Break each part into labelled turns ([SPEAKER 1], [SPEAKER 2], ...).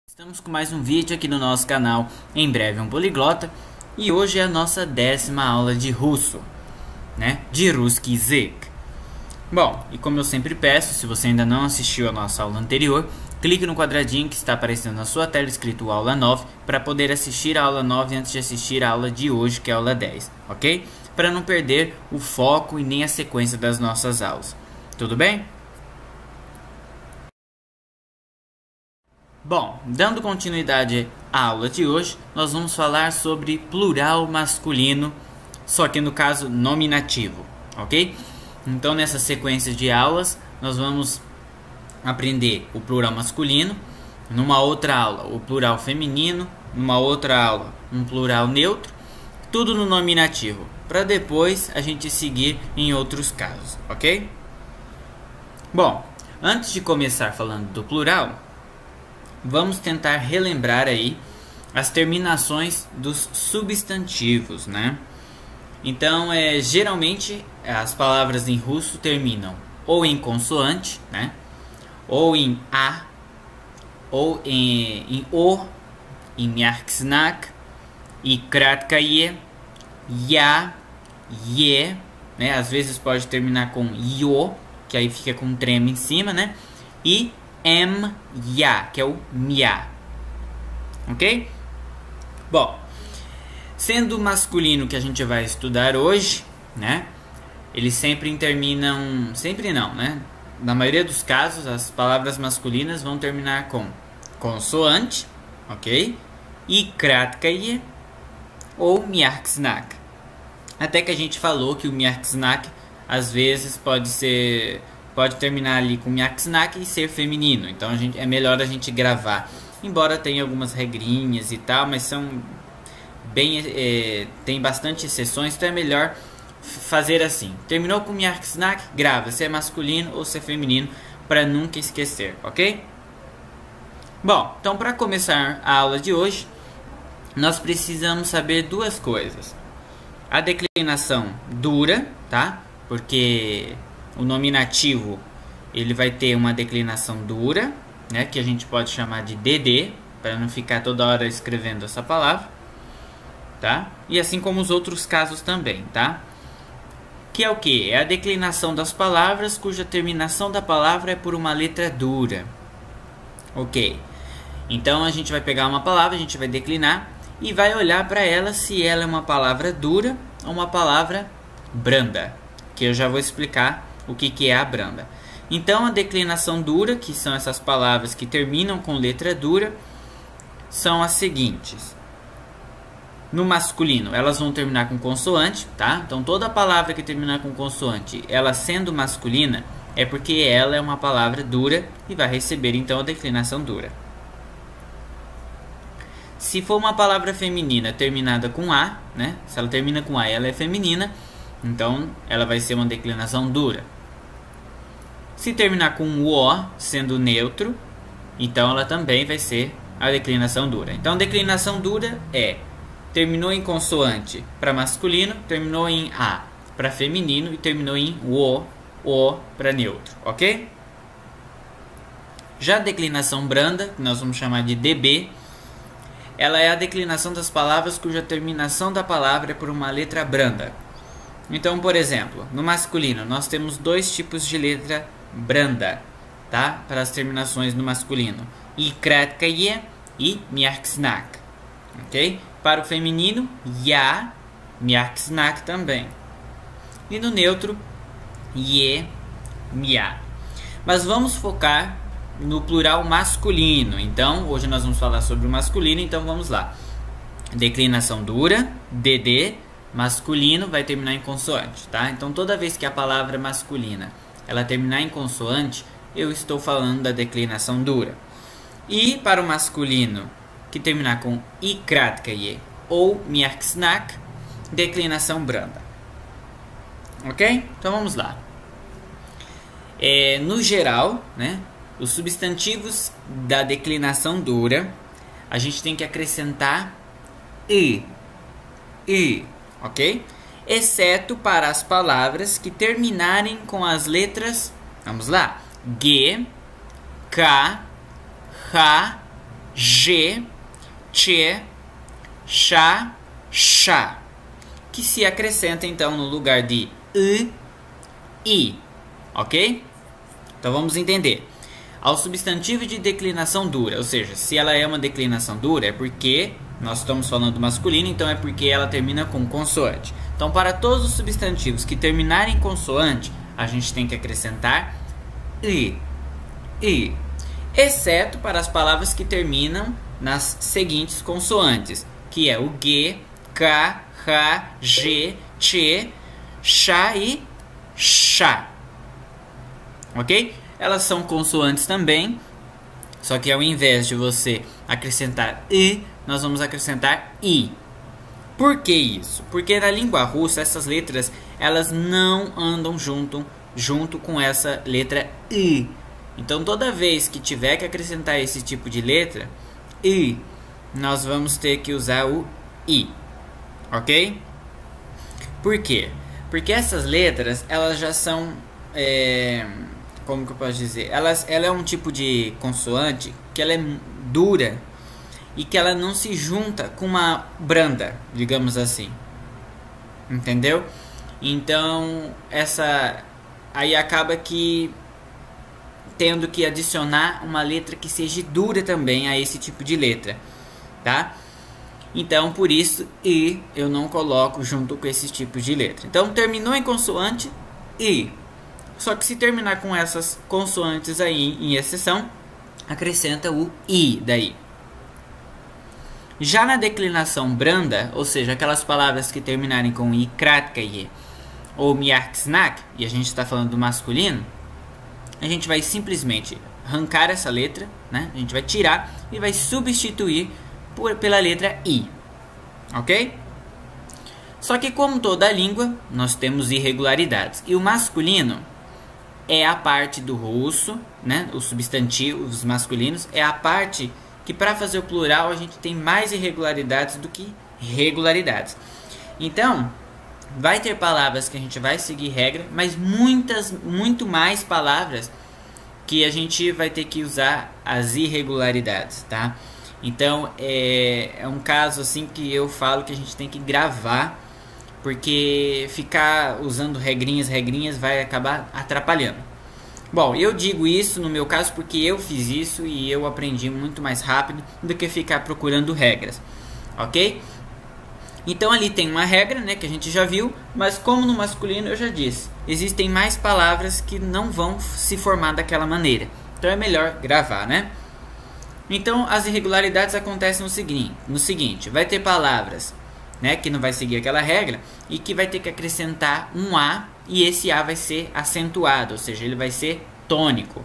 [SPEAKER 1] Estamos com mais um vídeo aqui no nosso canal Em Breve um Poliglota. E hoje é a nossa 10ª aula de russo, né? De Русский язык. Bom, e como eu sempre peço, se você ainda não assistiu a nossa aula anterior, clique no quadradinho que está aparecendo na sua tela escrito aula 9 para poder assistir a aula 9 antes de assistir a aula de hoje, que é a aula 10, ok? Para não perder o foco e nem a sequência das nossas aulas. Tudo bem? Bom, dando continuidade à aula de hoje, nós vamos falar sobre plural masculino, só que no caso nominativo, ok? Então nessa sequência de aulas, nós vamos aprender o plural masculino, numa outra aula o plural feminino, numa outra aula um plural neutro, tudo no nominativo, para depois a gente seguir em outros casos, ok? Bom, antes de começar falando do plural, vamos tentar relembrar aí as terminações dos substantivos, né? Então, geralmente as palavras em russo terminam ou em consoante, né? Ou em a, ou em o, em mяркзнак, e краткое, я, е, né? Às vezes pode terminar com io, que aí fica com um trema em cima, né? E ya, que é o mia, ok? Bom, sendo o masculino que a gente vai estudar hoje, né? Eles sempre terminam, sempre não, né? Na maioria dos casos, as palavras masculinas vão terminar com consoante, ok? E краткое ou мяркзнак. Até que a gente falou que o мяркзнак às vezes pode terminar ali com mяркзнак e ser feminino. Então é melhor a gente gravar. Embora tenha algumas regrinhas e tal, mas são tem bastante exceções, então é melhor fazer assim. Terminou com mяркзнак, grava se é masculino ou se é feminino, para nunca esquecer, ok? Bom, então para começar a aula de hoje, nós precisamos saber duas coisas. A declinação dura, tá? Porque o nominativo ele vai ter uma declinação dura, né, que a gente pode chamar de DD, para não ficar toda hora escrevendo essa palavra, tá? E assim como os outros casos também, tá? Que é o que? É a declinação das palavras cuja terminação da palavra é por uma letra dura, ok? Então a gente vai pegar uma palavra, a gente vai declinar e vai olhar para ela se ela é uma palavra dura ou uma palavra branda, que eu já vou explicar o que é a branda. Então a declinação dura, que são essas palavras que terminam com letra dura, são as seguintes. No masculino, elas vão terminar com consoante, tá? Então toda palavra que terminar com consoante, ela sendo masculina, é porque ela é uma palavra dura e vai receber então a declinação dura. Se for uma palavra feminina terminada com A, né? Se ela termina com A, ela é feminina, então ela vai ser uma declinação dura. Se terminar com o, sendo neutro, então ela também vai ser a declinação dura. Então a declinação dura terminou em consoante para masculino, terminou em A para feminino e terminou em o para neutro, ok? Já a declinação branda, que nós vamos chamar de DB, ela é a declinação das palavras cuja terminação da palavra é por uma letra branda. Então, por exemplo, no masculino nós temos dois tipos de letra branda, tá? Para as terminações no masculino, и краткое e мяркзнак, ok? Para o feminino, я, мяркзнак também. E no neutro, е, mia. Mas vamos focar no plural masculino. Então, hoje nós vamos falar sobre o masculino, então vamos lá. Declinação dura, DD, masculino vai terminar em consoante, tá? Então toda vez que a palavra masculina ela terminar em consoante, eu estou falando da declinação dura. E para o masculino que terminar com и краткое ou мяркзнак, declinação branda. Ok? Então vamos lá. No geral, né, os substantivos da declinação dura, a gente tem que acrescentar i, ok? Exceto para as palavras que terminarem com as letras, vamos lá, G, K, H, G, che, chá, chá, que se acrescenta então no lugar de I, ok? Então vamos entender. Ao substantivo de declinação dura, ou seja, se ela é uma declinação dura, é porque nós estamos falando do masculino, então é porque ela termina com consoante. Então, para todos os substantivos que terminarem em consoante, a gente tem que acrescentar I, exceto para as palavras que terminam nas seguintes consoantes, que é o G, K, H, G, che, chá e chá, ok? Elas são consoantes também, só que ao invés de você acrescentar I, nós vamos acrescentar I. Por que isso? Porque na língua russa essas letras elas não andam junto com essa letra I. Então toda vez que tiver que acrescentar esse tipo de letra, I, nós vamos ter que usar o I, ok? Por quê? Porque essas letras elas já são... como que eu posso dizer? Ela é um tipo de consoante que ela é dura e que ela não se junta com uma branda, digamos assim. Entendeu? Então, aí acaba que tendo que adicionar uma letra que seja dura também a esse tipo de letra, tá? Então, por isso, I eu não coloco junto com esse tipo de letra. Então, terminou em consoante, I. Só que se terminar com essas consoantes aí em exceção, acrescenta o I daí. Já na declinação branda, ou seja, aquelas palavras que terminarem com I, kratkaye ou miarksnak, e a gente está falando do masculino, a gente vai simplesmente arrancar essa letra, né? A gente vai tirar e vai substituir pela letra I, ok? Só que como toda língua, nós temos irregularidades. E o masculino é a parte do russo, né? Os substantivos masculinos é a parte que para fazer o plural a gente tem mais irregularidades do que regularidades. Então, vai ter palavras que a gente vai seguir regra, mas muito mais palavras que a gente vai ter que usar as irregularidades, tá? Então, é um caso assim que eu falo que a gente tem que gravar, porque ficar usando regrinhas vai acabar atrapalhando. Bom, eu digo isso no meu caso porque eu fiz isso e eu aprendi muito mais rápido do que ficar procurando regras, ok? Então ali tem uma regra, né, que a gente já viu, mas como no masculino eu já disse, existem mais palavras que não vão se formar daquela maneira. Então é melhor gravar, né? Então as irregularidades acontecem no seguinte, vai ter palavras, né, que não vai seguir aquela regra e que vai ter que acrescentar um A, e esse A vai ser acentuado, ou seja, ele vai ser tônico.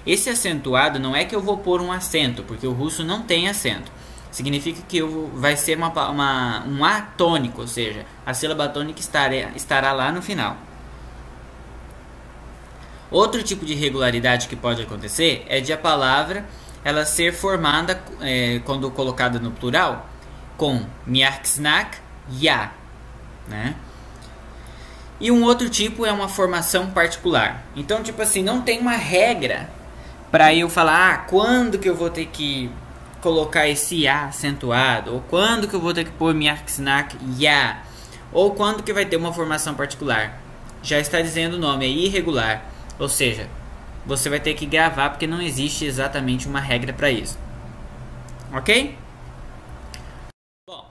[SPEAKER 1] Esse acentuado não é que eu vou pôr um acento, porque o russo não tem acento. Significa que vai ser um A tônico, ou seja, a sílaba tônica estará lá no final. Outro tipo de irregularidade que pode acontecer é de a palavra ela ser formada, quando colocada no plural, com miarksnak, ya, né? E um outro tipo é uma formação particular. Então, tipo assim, não tem uma regra para eu falar quando que eu vou ter que colocar esse A acentuado, ou quando que eu vou ter que pôr miarksnak, ya, ou quando que vai ter uma formação particular. Já está dizendo o nome, é irregular. Ou seja, você vai ter que gravar porque não existe exatamente uma regra para isso. Ok? Bom,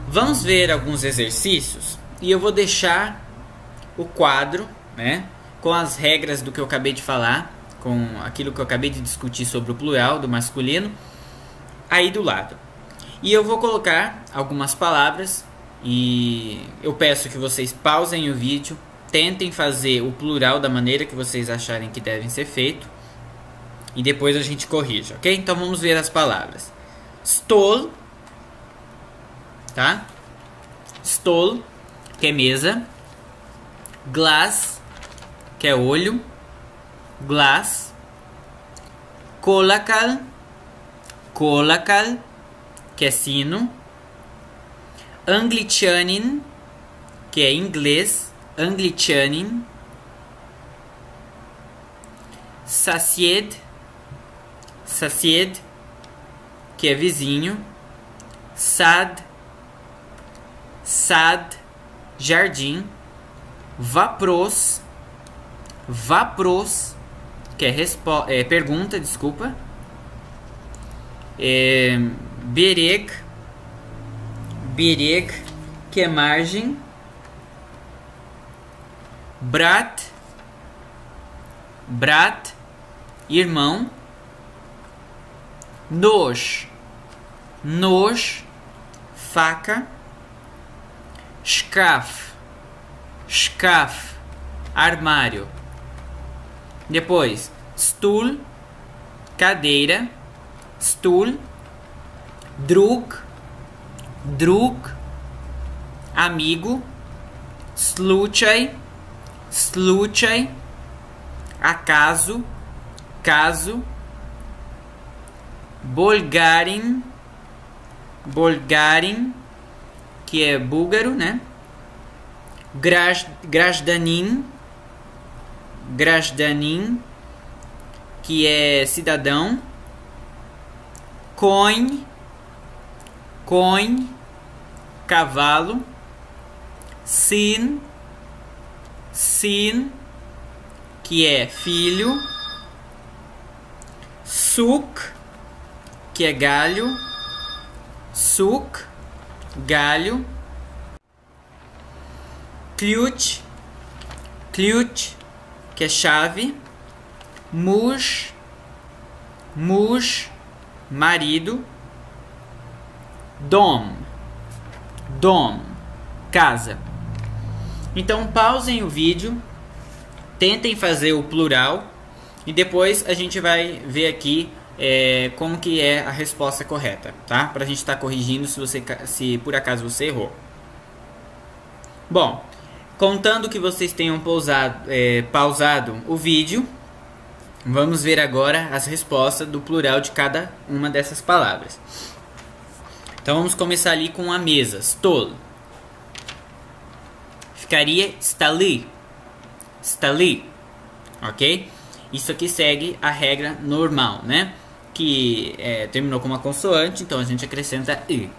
[SPEAKER 1] vamos ver alguns exercícios e eu vou deixar o quadro, né, com as regras do que eu acabei de falar, com aquilo que eu acabei de discutir sobre o plural do masculino, aí do lado. E eu vou colocar algumas palavras e eu peço que vocês pausem o vídeo, tentem fazer o plural da maneira que vocês acharem que devem ser feito e depois a gente corrige, ok? Então vamos ver as palavras. Stol, tá? Stol, que é mesa. Glass, que é olho. Glass. Kolakal, que é sino. Anglichanin, que é inglês. Anglichanin. Sasied, que é vizinho. Sad, sad, jardim. Vapros, vapros, que é pergunta, desculpa. Bereg, bereg, que é margem. Brat, brat, irmão. Noj, noj, faca. Shkaf, shkaf, armário. Depois, stoel, cadeira. Stoel. Drug, drug, amigo. Sluchaj, sluchaj, acaso, caso. Bolgarin, bolgarin, que é búlgaro, né? Grajdanin, grajdanin, que é cidadão. Coin, coin, cavalo. Sin, sin, que é filho. Suk, que é galho. Suk, galho. Ключ, ключ, que é chave. Muž, muž, marido. Dom, dom, casa. Então pausem o vídeo, tentem fazer o plural e depois a gente vai ver aqui como que é a resposta correta, tá? Pra gente estar corrigindo se por acaso você errou. Bom, contando que vocês tenham pausado o vídeo, vamos ver agora as respostas do plural de cada uma dessas palavras. Então vamos começar ali com a mesa. Stol. Ficaria stali. Stali. Ok? Isso aqui segue a regra normal, né? Que terminou com uma consoante, então a gente acrescenta i.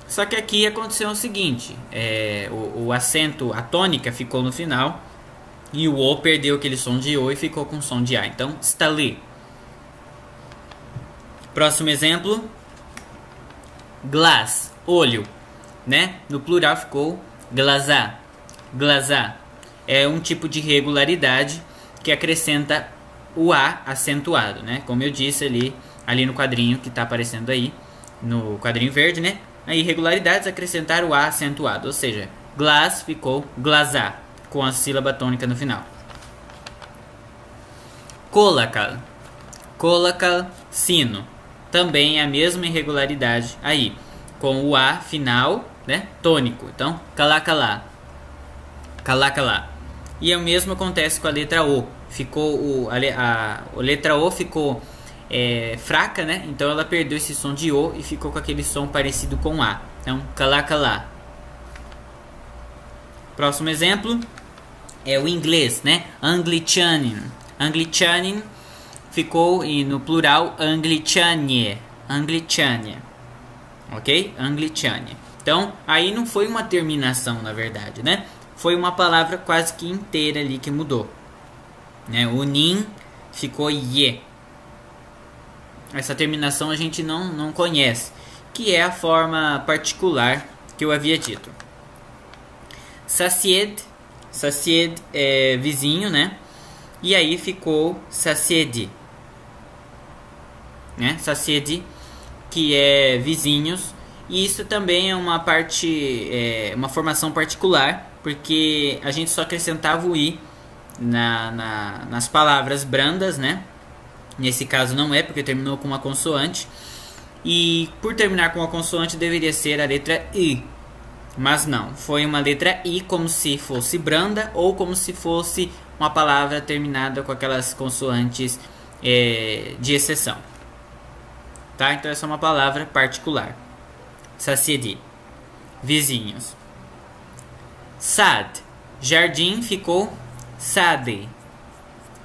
[SPEAKER 1] Só que aqui aconteceu o seguinte: o acento, a tônica ficou no final e o o perdeu aquele som de o e ficou com som de a. Então, stali. Próximo exemplo: glass, olho, né? No plural ficou glazar. Glazar é um tipo de regularidade que acrescenta o a acentuado, né? Como eu disse ali no quadrinho que está aparecendo aí, no quadrinho verde, né? A irregularidades acrescentar o a acentuado, ou seja, glass ficou glazar, com a sílaba tônica no final. Kolakal, kolakal, sino, também é a mesma irregularidade aí, com o a final, né, tônico. Então, kalakalá, kalakalá. E o mesmo acontece com a letra o. Ficou a letra o ficou fraca, né? Então ela perdeu esse som de o e ficou com aquele som parecido com a. Então, kalakalá. Próximo exemplo é o inglês, né? Anglicanin. Anglicanin ficou no plural Anglicanie. Anglicanie. Ok? Anglicanie. Então, aí não foi uma terminação, na verdade, né? Foi uma palavra quase que inteira ali que mudou, né? O nin ficou ye. Essa terminação a gente não conhece, que é a forma particular que eu havia dito. Sacied, sacied é vizinho, né? E aí ficou saciedi, né? Saciedi, que é vizinhos. E isso também é uma parte, uma formação particular, porque a gente só acrescentava o i nas palavras brandas, né? Nesse caso não é, porque terminou com uma consoante. E por terminar com uma consoante deveria ser a letra i. Mas não, foi uma letra i como se fosse branda ou como se fosse uma palavra terminada com aquelas consoantes de exceção. Tá? Então essa é uma palavra particular. Saciedi, vizinhos. Sad, jardim ficou sade.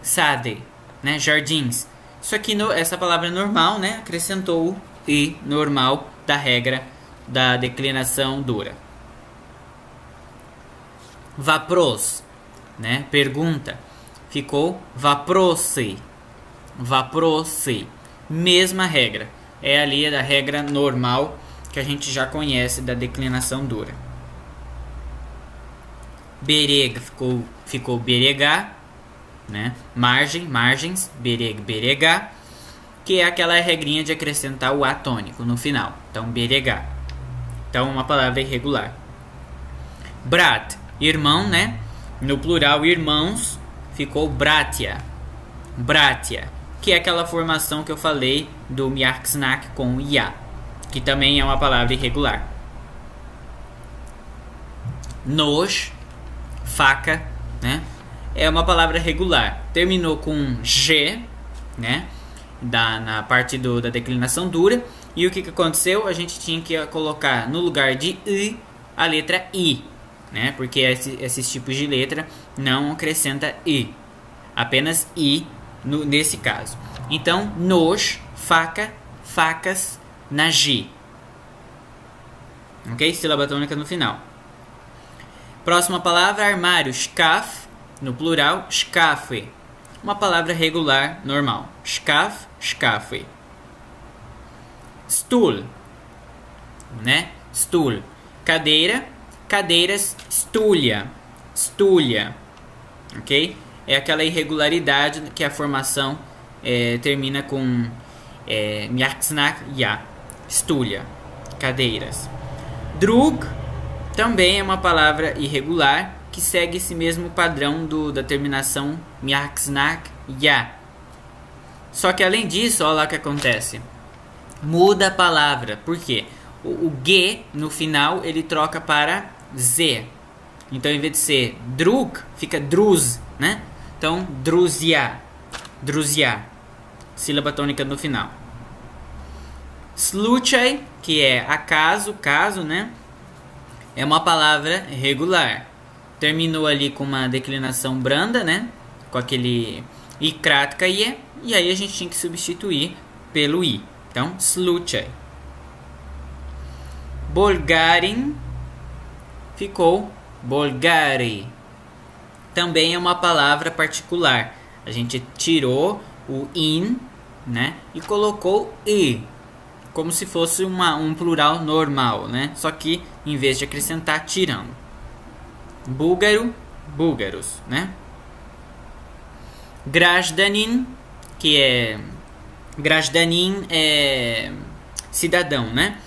[SPEAKER 1] Sade, né? Jardins. Isso aqui, essa palavra normal, né? Acrescentou I normal da regra da declinação dura. Vapros, né? Pergunta. Ficou vaprose. Vaprose. Mesma regra. É ali da regra normal que a gente já conhece da declinação dura. Bereg ficou beregar, né? Margem, margens, bereg, beregar, que é aquela regrinha de acrescentar o A tônico no final. Então, beregar. Então, uma palavra irregular. Brat, irmão, né? No plural, irmãos, ficou bratia. Bratia, que é aquela formação que eu falei do miarksnak com o ia, que também é uma palavra irregular. Noj, faca, né? É uma palavra regular. Terminou com G, né? Na parte da declinação dura. E o que aconteceu? A gente tinha que colocar no lugar de I a letra I, né? Porque esses tipos de letra não acrescenta I. Apenas I nesse caso. Então, noj, faca, facas, nagi. Ok? Sílaba tônica no final. Próxima palavra, armário, shkaf, no plural, shkafe. Uma palavra regular, normal. Shkaf, shkafe. Stool, né? Stool. Cadeira, cadeiras, stulha. Stulha. Ok? É aquela irregularidade que a formação termina com miarksnak, ya. Stulha. Cadeiras. Drug também é uma palavra irregular que segue esse mesmo padrão da terminação miarksnak, ya. Só que além disso, olha lá o que acontece. Muda a palavra. Por quê? O G no final ele troca para Z. Então em vez de ser drug, fica druz, né? Então druzia. Druzia. Sílaba tônica no final. Sluchai, que é acaso, caso, né? É uma palavra regular. Terminou ali com uma declinação branda, né? Com aquele ikratka ie. E aí a gente tinha que substituir pelo i. Então, sluchai. Bolgarin ficou bolgari. Também é uma palavra particular. A gente tirou o in, né? E colocou i. Como se fosse um plural normal, né? Só que em vez de acrescentar, tirando. Búlgaro, búlgaros, né? Grajdanin, que é... Grajdanin é cidadão, né?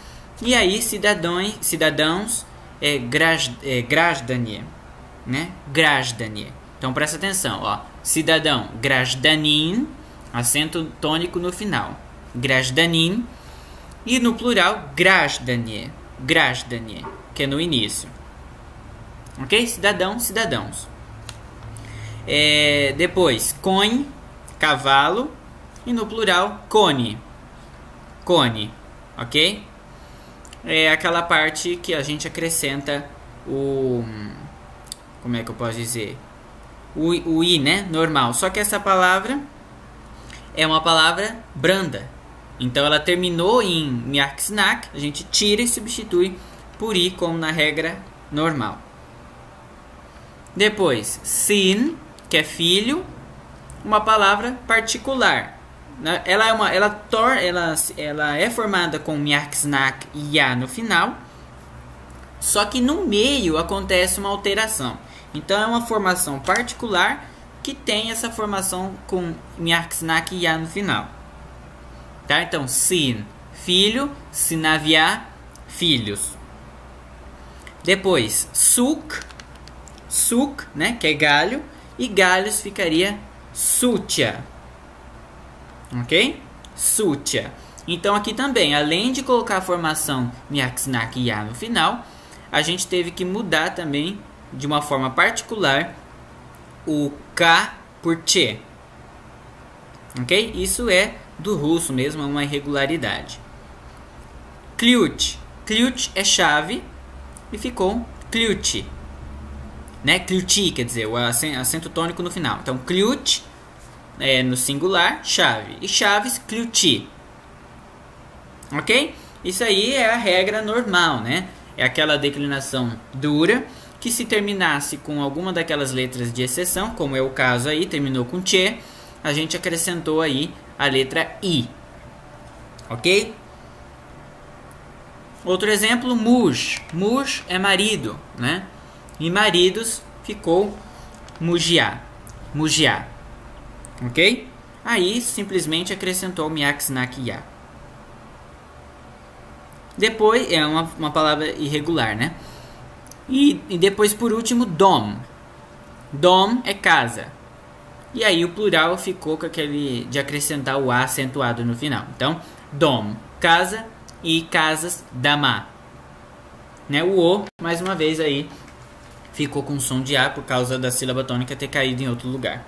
[SPEAKER 1] E aí, cidadãos é grajdanie, né? Grajdanie. Então, presta atenção, ó. Cidadão, grajdanin, acento tônico no final. Grajdanin. E no plural, grajdanie. Grajdanie, que é no início. Ok? Cidadão, cidadãos. Depois, conhe, cavalo. E no plural, cone. Cone. Ok? É aquela parte que a gente acrescenta como é que eu posso dizer? O i, né? Normal. Só que essa palavra é uma palavra branda. Então ela terminou em miarksnak, a gente tira e substitui por i, como na regra normal. Depois, sin, que é filho, uma palavra particular. Ela é formada com miarksnak e ya no final, só que no meio acontece uma alteração. Então é uma formação particular que tem essa formação com miarksnak e ya no final. Tá? Então, sin, filho, sinaviá, filhos. Depois, suk, né, que é galho, e galhos ficaria sutia. Ok? Sutia. Então, aqui também, além de colocar a formação miarksnak e ya no final, a gente teve que mudar também, de uma forma particular, o k por che. Ok? Isso é do russo mesmo, é uma irregularidade. Ключ. Ключ é chave e ficou ключи, né? Ключи, quer dizer, o acento tônico no final. Então, ключ é no singular, chave. E chaves, ключи. Ok? Isso aí é a regra normal, né? É aquela declinação dura que, se terminasse com alguma daquelas letras de exceção, como é o caso aí, terminou com che, a gente acrescentou aí a letra I. Ok? Outro exemplo, muj. Muj é marido, né? E maridos ficou mujiá. Mujiá. Ok? Aí simplesmente acrescentou miax nak ya. Depois é uma palavra irregular, né? E depois, por último, dom. Dom é casa. E aí o plural ficou com aquele de acrescentar o A acentuado no final. Então, dom, casa, e casas, dama. Né? O O, mais uma vez aí, ficou com som de A por causa da sílaba tônica ter caído em outro lugar.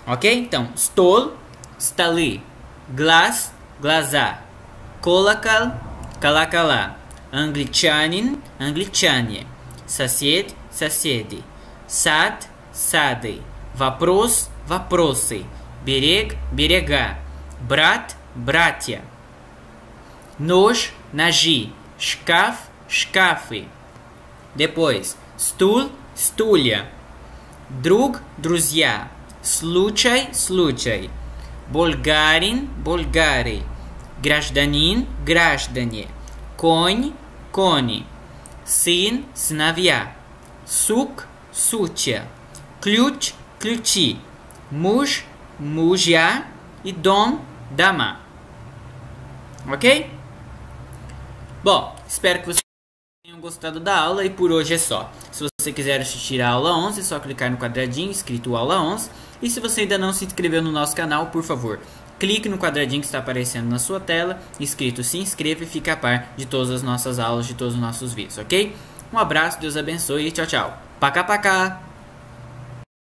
[SPEAKER 1] Ok? Então, stol, stali. Glas, glazá. Kolakal, kalakala. Anglichanin, anglichanie. Sasied, sasiede. Sad, sade. Vapros, vaprose. Bereg, berega. Brat, bratia. Noj, naji. Shkaf, shkafe. Depois, stul, stulha. Drug, druzia. Sluchai, sluchai. Bolgarin, bolgare. Grajdanin, grajdanie. Konj, koni. Sin, snavia. Suk, sutia. Ključ, ključi. Muž, mužja. E dom, dama. Ok? Bom, espero que vocês tenham gostado da aula e por hoje é só. Se você quiser assistir a aula 11, é só clicar no quadradinho escrito aula 11. E se você ainda não se inscreveu no nosso canal, por favor, clique no quadradinho que está aparecendo na sua tela, escrito se inscreva, e fique a par de todas as nossas aulas, de todos os nossos vídeos, ok? Um abraço, Deus abençoe e tchau, tchau. Pacá, pacá!